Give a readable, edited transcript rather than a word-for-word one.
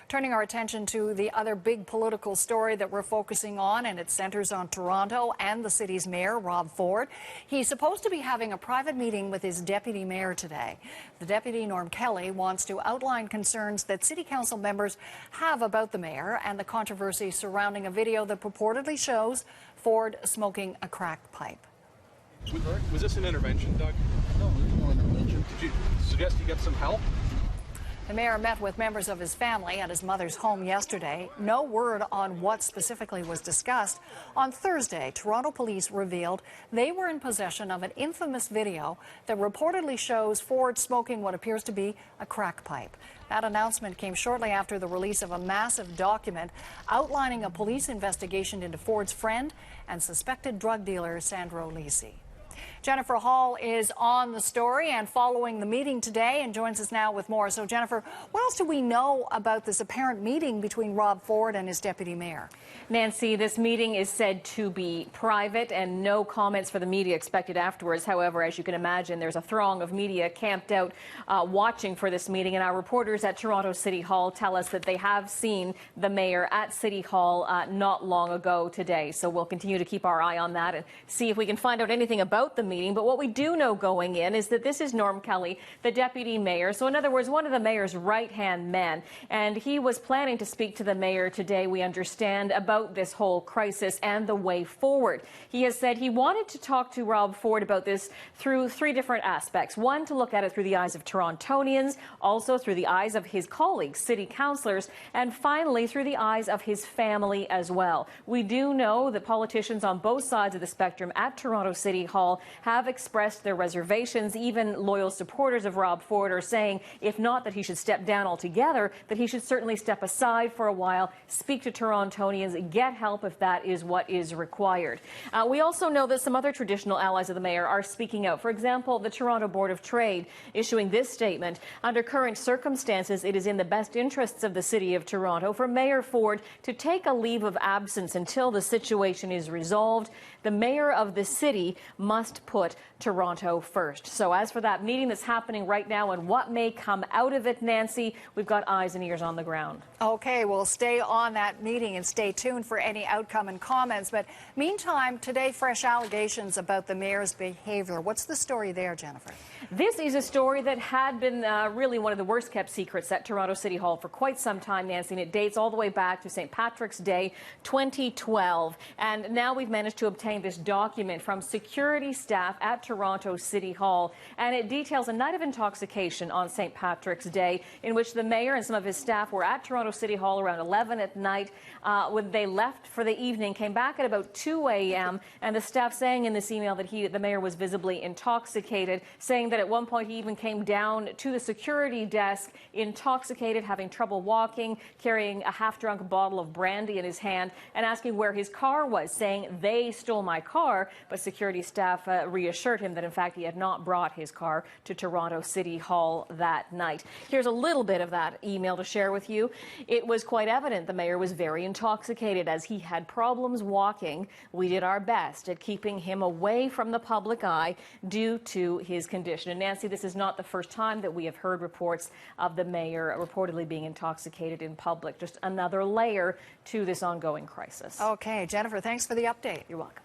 Turning our attention to the other big political story that we're focusing on, and it centers on Toronto and the city's mayor, Rob Ford. He's supposed to be having a private meeting with his deputy mayor today. The deputy, Norm Kelly, wants to outline concerns that city council members have about the mayor and the controversy surrounding a video that purportedly shows Ford smoking a crack pipe. Was this an intervention, Doug? No, there's no intervention. Did you suggest you get some help? The mayor met with members of his family at his mother's home yesterday. No word on what specifically was discussed. On Thursday, Toronto police revealed they were in possession of an infamous video that reportedly shows Ford smoking what appears to be a crack pipe. That announcement came shortly after the release of a massive document outlining a police investigation into Ford's friend and suspected drug dealer Sandro Lisi. Jennifer Hall is on the story and following the meeting today and joins us now with more. So, Jennifer, what else do we know about this apparent meeting between Rob Ford and his deputy mayor? Nancy, this meeting is said to be private and no comments for the media expected afterwards. However, as you can imagine, there's a throng of media camped out watching for this meeting. And our reporters at Toronto City Hall tell us that they have seen the mayor at City Hall not long ago today. So we'll continue to keep our eye on that and see if we can find out anything about the meeting. But what we do know going in is that this is Norm Kelly, the deputy mayor. So in other words, one of the mayor's right-hand men. And he was planning to speak to the mayor today, we understand, about this whole crisis and the way forward. He has said he wanted to talk to Rob Ford about this through three different aspects. One, to look at it through the eyes of Torontonians, also through the eyes of his colleagues, city councillors, and finally through the eyes of his family as well. We do know that politicians on both sides of the spectrum at Toronto City Hall have expressed their reservations. Even loyal supporters of Rob Ford are saying, if not that he should step down altogether, that he should certainly step aside for a while, speak to Torontonians, get help if that is what is required. We also know that some other traditional allies of the mayor are speaking out. For example, the Toronto Board of Trade issuing this statement: under current circumstances, it is in the best interests of the City of Toronto for Mayor Ford to take a leave of absence until the situation is resolved. The mayor of the city must put Toronto first. So as for that meeting that's happening right now and what may come out of it, Nancy, we've got eyes and ears on the ground. Okay, we'll stay on that meeting and stay tuned for any outcome and comments. But meantime, today, fresh allegations about the mayor's behavior. What's the story there, Jennifer? This is a story that had been really one of the worst kept secrets at Toronto City Hall for quite some time, Nancy, and it dates all the way back to St. Patrick's Day 2012. And now we've managed to obtain this document from security staff at Toronto City Hall, and it details a night of intoxication on St. Patrick's Day in which the mayor and some of his staff were at Toronto City Hall around 11 at night. When they left for the evening, came back at about 2 a.m., and the staff saying in this email that the mayor was visibly intoxicated, saying that at one point he even came down to the security desk intoxicated, having trouble walking, carrying a half-drunk bottle of brandy in his hand, and asking where his car was, saying, "They stole my car," but security staff reassured him that in fact he had not brought his car to Toronto City Hall that night. Here's a little bit of that email to share with you. It was quite evident the mayor was very intoxicated as he had problems walking. We did our best at keeping him away from the public eye due to his condition. And Nancy, this is not the first time that we have heard reports of the mayor reportedly being intoxicated in public. Just another layer to this ongoing crisis. Okay, Jennifer, thanks for the update. You're welcome.